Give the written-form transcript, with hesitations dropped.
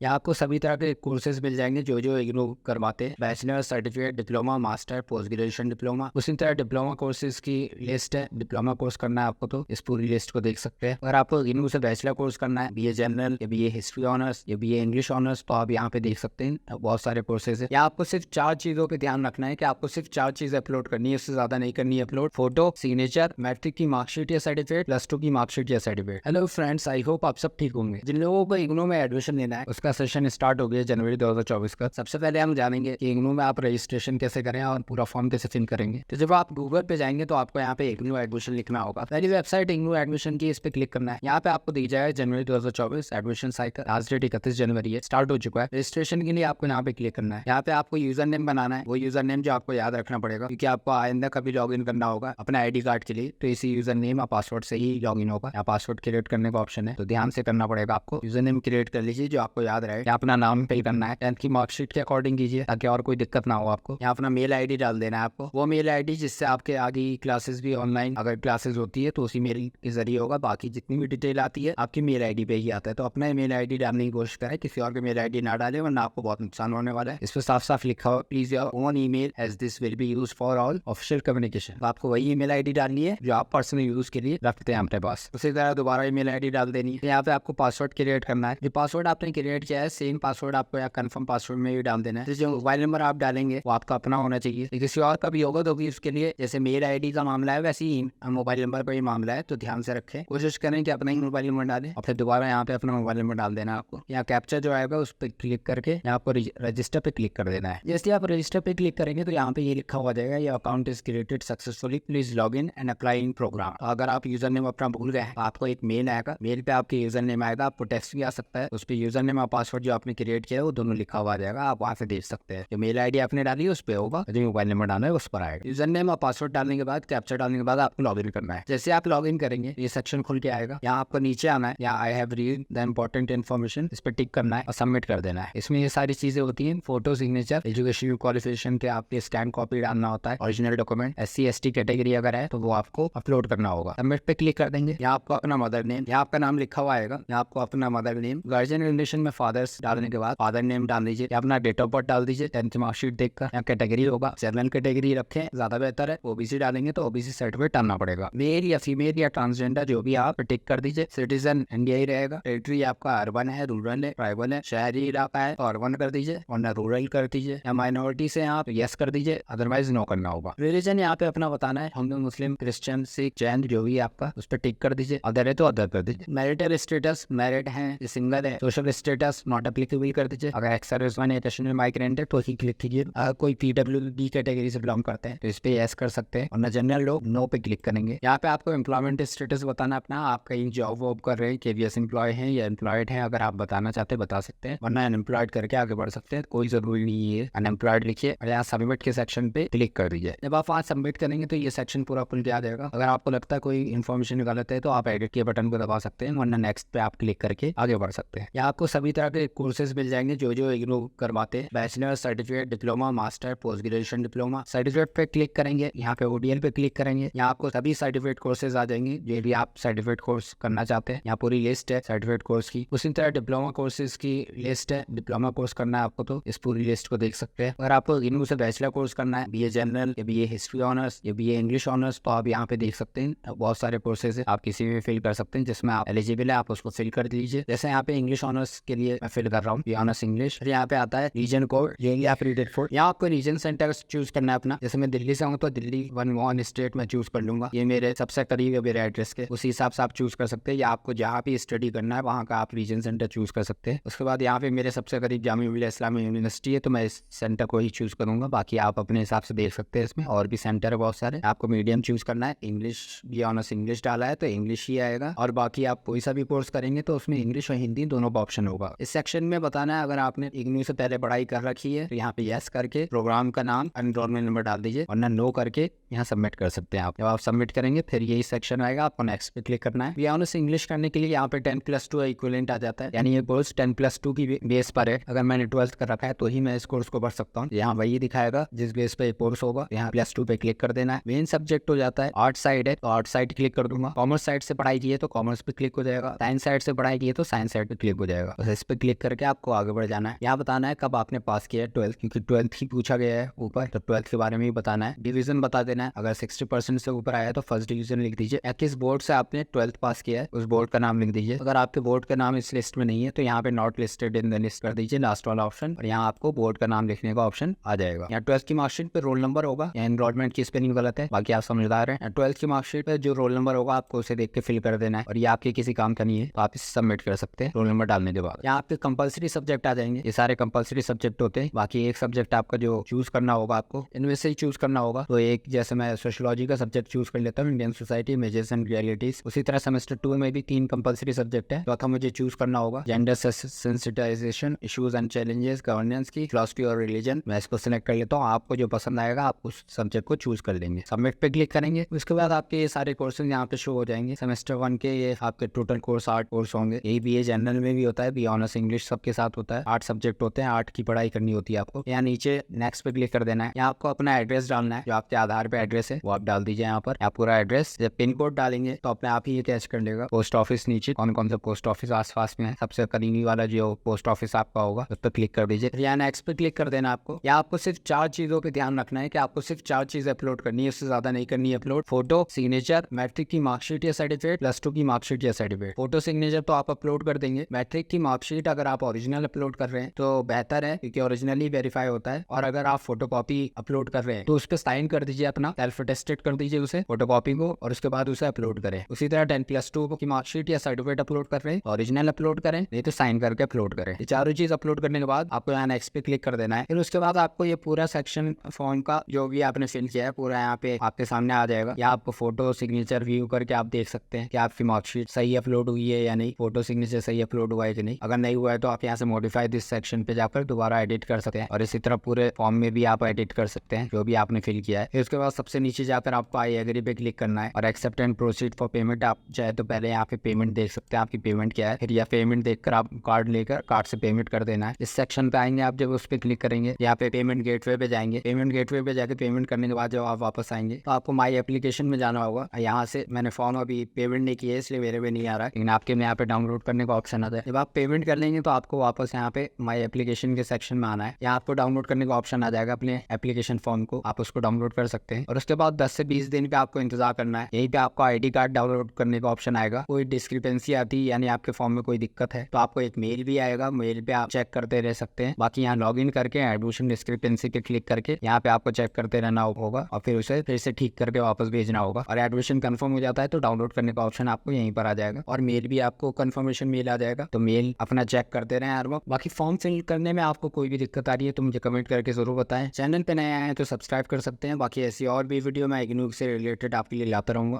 यहाँ आपको सभी तरह के कोर्सेज मिल जाएंगे जो जो इग्नू करवाते हैं। Bachelor, certificate, diploma, master, post graduation diploma. उसी तरह डिप्लोमा कोर्सेज की लिस्ट है। डिप्लोमा कोर्स करना है आपको तो इस पूरी लिस्ट को देख सकते हैं। अगर आपको इग्नू से बैचलर कोर्स करना है, बीए जनरल या बीए हिस्ट्री ऑनर्स या बीए इंग्लिश ऑनर्स, तो आप यहाँ पे देख सकते हैं बहुत सारे कोर्सेज है। यहाँ आपको सिर्फ 4 चीजों पे ध्यान रखना है कि आपको सिर्फ 4 चीजें अपलोड करनी है, उससे ज्यादा नहीं करनी है अपलोड। फोटो, सिग्नेचर, मैट्रिक की मार्कशीट या सर्टिफिकेट, +2 की मार्कशीट या certificate. Hello friends, I hope आप सब ठीक होंगे। जिन लोगों को इग्नू में एडमिशन लेना है उसका सेशन स्टार्ट हो गया जनवरी 2024 का। सबसे पहले हम जानेंगे कि इग्नू में आप रजिस्ट्रेशन कैसे करें और पूरा फॉर्म कैसे फिल करेंगे। तो जब आप गूगल पे जाएंगे तो आपको यहाँ पे इग्नू एडमिशन लिखना होगा। पहली वेबसाइट इग्नू एडमिशन की, इस पे क्लिक करना है। यहाँ पे आपको दी जाए जनवरी 2024 एडमिशन साइकिल। लास्ट डेट 31 जनवरी है, स्टार्ट हो चुका है। रजिस्ट्रेशन के लिए आपको यहाँ पे क्लिक करना है। यहाँ पे आपको यूजर नेम बनाना है, वो यूजर नेम जो आपको याद रखना पड़ेगा क्योंकि आपको आइंदा कभी लॉग इन करना होगा अपना आईडी कार्ड के लिए, तो इसी यूजर नेम और पासवर्ड से ही लॉग इन होगा। यहाँ पासवर्ड क्रिएट करने का ऑप्शन है, तो ध्यान से करना पड़ेगा आपको। यूजर नेम क्रिएट कर लीजिए जो आपको याद रहे। यहाँ अपना नाम फिल करना है, 10th की मार्कशीट के अकॉर्डिंग कीजिए ताकि और कोई दिक्कत ना हो आपको। यहाँ अपना मेल आईडी डाल देना है आपको, वो मेल आईडी जिससे आपके आगे क्लासेस भी ऑनलाइन अगर क्लासेस होती है तो उसी मेल के जरिए होगा। बाकी जितनी भी डिटेल आती है आपकी मेल आईडी पे ही आता है, तो अपना मेल आईडी डालने की कोशिश करें, किसी और के मेल आईडी ना डालें वरना आपको बहुत नुकसान होने वाला है। इस पर साफ साफ लिखा हो, please your own email as this will be used for all official communication. तो आपको वही ईमेल आईडी डालनी है जो आप पर्सनल यूज के लिए रखते हैं अपने पास। उसी तरह दोबारा ईमेल आईडी डाल देनी है। यहाँ पे आपको पासवर्ड क्रिएट करना है। जो पासवर्ड आपने क्रिएट किया है सेम पासवर्ड आपको यहाँ कंफर्म पासवर्ड में भी डाल देना है। तो जो मोबाइल नंबर आप डालेंगे वो आपका अपना होना चाहिए, किसी और का भी होगा तो भी उसके लिए जैसे मेल आईडी का मामला है वैसे ही मोबाइल नंबर का ही मामला है, तो ध्यान से रखें। कोशिश करें कि अपना ही मोबाइल नंबर डालें और फिर दोबारा यहाँ पे अपना मोबाइल नंबर डाल देना है आपको। यहाँ कैप्चा जो आएगा उस पर क्लिक करके यहाँ आपको रजिस्टर पे क्लिक कर देना है। जैसे आप रजिस्टर पे क्लिक करेंगे तो यहाँ पे ये लिखा हुआ जाएगा, ये account is created successfully, please log in and apply in program. अगर आप यूजर नेम अपना भूल गए तो आपको एक मेल आएगा, मेल पे आपके यूजर नेम आएगा, आपको टेक्स्ट भी आ सकता है, उस पर यूजर नेम और पासवर्ड जो आपने क्रिएट किया है वो दोनों लिखा हुआ जाएगा, आप वहाँ से देख सकते हैं। जो मेल आईडी आपने डाली है उस पर होगा, जो मोबाइल नंबर डालना है उस पर आएगा। यूजर नेम और पासवर्ड डालने के बाद कैप्चा डालने के बाद आपको लॉग इन करना है। जैसे आप लॉग इन करेंगे ये सेक्शन खुल के आएगा, यहाँ आपको नीचे आना है, यहाँ I have read the important information, इस पर टिक करना है और सबमिट कर देना है। इसमें ये सारी चीजें होती हैं, फोटो, सिग्नेचर, एजुकेशन क्वालिफिकेशन के आपके स्कैन कॉपी डालना होता है, ओरिजिनल डॉक्यूमेंट, SC/ST कैटेगरी अगर है तो वो आपको अपलोड करना होगा। सबमिट पे क्लिक कर देंगे। यहाँ आपको अपना मदर नेम, यहाँ आपका नाम लिखा हुआ आएगा, यहाँ आपको अपना मदर नेम, गार्जियन रिलेशन में फादर्स डालने के बाद फादर नेम डाल दीजिए, अपना डेट ऑफ बर्थ डाल दीजिए, 10th मार्कशीट देखकर। यहाँ कैटेगरी होगा जनरल कैटेगरी रखें, ज्यादा बेहतर है। OBC डालेंगे तो OBC सर्टिफिकेट डालना पड़ेगा। मेल या फीमेल या ट्रांसजेंडर जो भी आप टिक कर दीजिए। सिटीजन इंडिया ही रहेगा। टेरिटरी आपका अर्बन है, रूरल है, ट्राइबल है, शहरी इलाका है तो अर्बन कर दीजिए वरना रूरल कर दीजिए। या माइनॉरिटी से आप यस कर दीजिए, अदरवाइज नो करना होगा। रिलीजन यहाँ पे अपना बताना है, हिंदू, मुस्लिम, क्रिश्चियन, सिख, जैन जो भी आपका, उस पर टिक कर दीजिए। अदर है तो अदर कर दीजिए। मैरिटल स्टेटस मैरिड है, सिंगल है। सोशल स्टेटस नॉट एप्लीकेबल कर दीजिए। अगर एक्स सर्विसमैन या कैजुअल माइग्रेंट है तो ही क्लिक कीजिए। अगर कोई PWD कैटेगरी से बिलोंग करते हैं तो इस पे यस कर सकते हैं, वरना जनरल लोग नो पे क्लिक करेंगे। यहाँ पे आपको एम्प्लॉयमेंट स्टेटस बताना अपना, आप कहीं जॉब वॉब कर रहे हैं, KVS एम्प्लॉय हैं या एम्प्लॉयड हैं, अगर आप बताना चाहते हैं बता सकते हैं, वरना अनएम्प्लॉयड करके आगे बढ़ सकते हैं, कोई जरूरी नहीं है अनएम्प्लॉयड लिखिए और यहाँ सबमिट के सेक्शन पे क्लिक कर दीजिए। जब आप वहाँ सबमिट करेंगे तो ये सेक्शन पूरा खुल के आ जाएगा। अगर आपको लगता है कोई इन्फॉर्मेशन गलत है तो आप एडिट के बटन को दबा सकते हैं, वरना नेक्स्ट पे आप क्लिक करके आगे बढ़ सकते हैं। यहाँ आपको सभी तरह के कोर्सेज मिल जाएंगे जो जो इग्नू करवाते हैं। Bachelor, certificate, diploma, master, post graduation diploma. Certificate पे क्लिक करेंगे, यहाँ पे ODL पे क्लिक करेंगे, यहाँ आपको सभी सर्टिफिकेट कोर्सेज आ जाएंगे जो भी आप सर्टिफिकेट कोर्स करना चाहते हैं। यहाँ पूरी लिस्ट है सर्टिफिकेट कोर्स की। उसी तरह डिप्लोमा कोर्सेज की लिस्ट है, डिप्लोमा कोर्स करना है आपको तो इस पूरी लिस्ट को देख सकते हैं। अगर आपको इग्नू से बैचलर कोर्स करना है, BA जनरल या BA हिस्ट्री ऑनर्स या BA इंग्लिश ऑनर्स, तो आप यहाँ पे देख सकते हैं बहुत सारे कोर्सेज है, आप किसी भी फिल कर सकते हैं जिसमें आप एलिजिबल है, आप उसको फिल कर दीजिए। जैसे यहाँ पे इंग्लिश ऑनर्स के लिए मैं फिल कर रहा हूँ, ऑनर्स इंग्लिश। यहाँ पे आता है रीजन कोड, ये आप रीडेड फॉर। यहाँ आपको रीजन सेंटर चूज करना है अपना। जैसे मैं दिल्ली से हूँ तो दिल्ली 1 स्टेट में चूज कर लूंगा, ये मेरे सबसे करीब है मेरे एड्रेस के, उसी हिसाब से आप चूज कर सकते हैं। या आपको जहाँ भी स्टडी करना है वहाँ का आप रीजन सेंटर चूज कर सकते हैं। उसके बाद यहाँ पे मेरे सबसे करीब जामिया मिलिया इस्लामिया यूनिवर्सिटी है तो मैं इस सेंटर को ही चूज करूंगा, बाकी आप अपने हिसाब से देख सकते हैं। इसमें और भी सेंटर है बहुत सारे। आपको मीडियम चूज करना है, इंग्लिश, ये ऑनर्स इंग्लिश डाला है तो इंग्लिश ही आएगा, और बाकी आप कोई सा भी कोर्स करेंगे तो उसमें इंग्लिश और हिंदी दोनों का ऑप्शन होगा। इस सेक्शन में बताना है अगर आपने इग्नू से पहले पढ़ाई कर रखी है तो यहाँ पे यस करके प्रोग्राम का नाम, एनरोलमेंट नंबर डाल दीजिए, वरना नो करके यहाँ सबमिट कर सकते हैं आप। जब आप सबमिट करेंगे फिर यही सेक्शन आएगा, आपको नेक्स्ट पे क्लिक करना है। ये ऑनर्स इंग्लिश करने के लिए यहाँ पे 10+2 इक्विवेलेंट आ जाता है, यानी ये कोर्स 10+2 की बेस पर है। अगर मैंने 12th कर रखा है तो ही मैं इस कोर्स को पढ़ सकता हूँ। यहाँ वही दिखाएगा जिस बेस पे कोर्स होगा, यहाँ +2 पे क्लिक कर देना है। मेन सब्जेक्ट हो जाता है आर्ट साइड है तो आर्ट साइड क्लिक कर दूंगा। कॉमर्स साइड से पढ़ाई की है तो कॉमर्स पे क्लिक हो जाएगा। साइंस साइड से पढ़ाई की है तो साइंस साइड पे क्लिक हो जाएगा। बस इस पे क्लिक करके आपको आगे बढ़ जाना है। यहाँ बताना है कब आपने पास किया है 12th, क्योंकि 12th ही पूछा गया है ऊपर, तो 12th के बारे में ही बताना है। डिवीजन बता देना है, अगर 60% से ऊपर आया तो फर्स्ट डिवीजन लिख दीजिए। या किस बोर्ड से आपने 12th पास किया है उस बोर्ड का नाम लिख दीजिए। अगर आपके बोर्ड का नाम इस लिस्ट में नहीं है तो यहाँ पे not listed in the list कर दीजिए, लास्ट वाला ऑप्शन, और यहाँ आपको बोर्ड का नाम लिखने का ऑप्शन आ जाएगा। यहाँ 12th की मार्कशीट पे रोल नंबर होगा, यहाँ एनरोलमेंट की स्पेलिंग गलत है, बाकी आप समझदार हैं। 12th की मार्कशीट पे जो रोल नंबर होगा आपको उसे देख के फिल कर देना है, और ये आपके किसी काम का नहीं है तो आप इसे सबमिट कर सकते हैं रोल नंबर डालने के बाद। यहाँ आपके कंपलसरी सब्जेक्ट आ जाएंगे, ये सारे कंपलसरी सब्जेक्ट होते हैं। बाकी एक सब्जेक्ट आपका जो चूज करना होगा, आपको इनमें से ही चूज करना होगा। तो एक जैसे मैं सोशियोलॉजी का सब्जेक्ट चूज कर लेता हूँ, Indian society, images and realities. उसी तरह सेमेस्टर 2 में भी 3 कंपलसरी सब्जेक्ट है। चौथा मुझे चूज करना होगा gender sensitization, issues and challenges, governance की, फिलॉसफी और रिलीजन। मैं इसको सिलेक्ट कर लेता हूँ, आपको जो पसंद आएगा आप उस सब्जेक्ट को चूज कर लेंगे। सबमिट पे क्लिक करेंगे, उसके बाद आपके ये सारे कोर्सेज यहाँ पे शो हो जाएंगे। सेमेस्टर 1 के ये आपके टोटल कोर्स 8 कोर्स होंगे। यही BA जनरल में भी होता है, BA ऑनर्स इंग्लिश सबके साथ होता है। 8 सब्जेक्ट होते हैं, 8 की पढ़ाई करनी होती है आपको। यहाँ नीचे नेक्स्ट पे क्लिक कर देना है। यहाँ आपको अपना एड्रेस डालना है, जो आपके आधार पे एड्रेस है वो आप डाल दीजिए यहाँ पर। आप पूरा एड्रेस, जब पिन कोड डालेंगे तो अपने आप ही ये कैच कर लेगा। पोस्ट ऑफिस नीचे कौन कौन सा पोस्ट ऑफिस आसपास में है, सबसे करीबी वाला जो पोस्ट ऑफिस आपका होगा उस पर क्लिक कर दीजिए। यहाँ नेक्स्ट पे क्लिक कर देना आपको। यहाँ आपको सिर्फ 4 चीजों पे ध्यान रखना है कि आपको सिर्फ 4 चीजें अपलोड करनी है, उससे ज्यादा नहीं करनी है अपलोड। फोटो, सिग्नेचर, मैट्रिक की मार्कशीट या सर्टिफिकेट, +2 की मार्कशीट या सर्टिफिकेट। फोटो सिग्नेचर तो आप अपलोड कर देंगे। मैट्रिक की मार्कशीट अगर आप ओरिजिनल अपलोड कर रहे हैं तो बेहतर है, क्योंकि ओरिजिनली वेरीफाई होता है। और अगर आप फोटोकॉपी अपलोड कर रहे हैं तो उस पर साइन कर दीजिए, अपना सेल्फ अटेस्टेड कर दीजिए उसे, फोटोकॉपी को, और उसके बाद उसे अपलोड करें। उसी तरह 10+2 की मार्कशीट या सर्टिफिकेट अपलोड कर रहे हैं, ओरिजिनल अपलोड करें, नहीं तो साइन करके अपलोड करें। ये चारों चीज अपलोड करने के बाद आपको यहाँ नेक्स्ट पे क्लिक कर देना है। फिर उसके बाद आपको ये पूरा सेक्शन फॉर्म का जो भी आपने फिल किया है पूरा यहाँ पे आपके सामने आ जाएगा। या आपको फोटो सिग्नेचर व्यू करके आप देख सकते हैं कि आपकी मार्कशीट सही अपलोड हुई है या नहीं, फोटो सिग्नेचर सही अपलोड हुआ है कि नहीं। अगर नहीं हुआ है तो आप यहाँ से मॉडिफाई दिस सेक्शन पे जाकर दोबारा एडिट कर सकते हैं, और इसी तरह पूरे फॉर्म में भी आप एडिट कर सकते हैं जो भी आपने फिल किया है। फिर उसके बाद सबसे नीचे जाकर आपको आई एग्री पे क्लिक करना है, और accept and proceed for payment. आप चाहे तो पहले यहाँ पे पेमेंट देख सकते हैं, आपकी पेमेंट क्या है। फिर यह पेमेंट देखकर आप कार्ड लेकर कार्ड से पेमेंट कर देना है। इस सेक्शन पे आएंगे आप, जब उस पर क्लिक करेंगे यहाँ पे पेमेंट गेटवे पे जाएंगे। पेमेंट गेटवे पे जाके पेमेंट करने के बाद जब आप वापस आएंगे तो आपको माई एप्लीकेशन में जाना होगा। यहाँ से मैंने फॉर्म अभी पेमेंट नहीं किया है इसलिए मेरे पे नहीं आ रहा है, लेकिन आपके में यहाँ पे डाउनलोड करने का ऑप्शन आता है। जब आप पेमेंट कर लेंगे तो आपको वापस यहाँ पे माई एप्लीकेशन के सेक्शन में आना है। यहाँ आपको डाउनलोड करने का ऑप्शन आ जाएगा अपने एप्लीकेशन फॉर्म को, आप उसको डाउनलोड कर सकते हैं। और उसके बाद 10 से 20 दिन पे आपको इंतजार करना है। यहीं पे आपको ID कार्ड डाउनलोड करने का ऑप्शन आएगा। कोई डिस्क्रिपेंसी आती है यानी आपके फॉर्म में कोई दिक्कत है तो आपको एक मेल भी आएगा, मेल पे आप चेक करते रह सकते हैं। बाकी यहाँ लॉगिन करके एडमिशन डिस्क्रिपेंसी पे क्लिक करके यहाँ पे आपको चेक करते रहना होगा, और फिर उसे फिर से ठीक करके वापस भेजना होगा। और एडमिशन कंफर्म हो जाता है तो डाउनलोड करने का ऑप्शन आपको यहीं पर आ जाएगा, और मेल भी आपको कंफर्मेशन मेल आ जाएगा। तो मेल अपना चेक करते रहें हर वक्त। बाकी फॉर्म फिल करने में आपको कोई भी दिक्कत आ रही है तो मुझे कमेंट करके जरूर बताएं। चैनल पे नए आए हैं तो सब्सक्राइब कर सकते हैं। बाकी ऐसी और भी वीडियो मैं इग्नू से रिलेटेड आपके लिए लाता रहूंगा।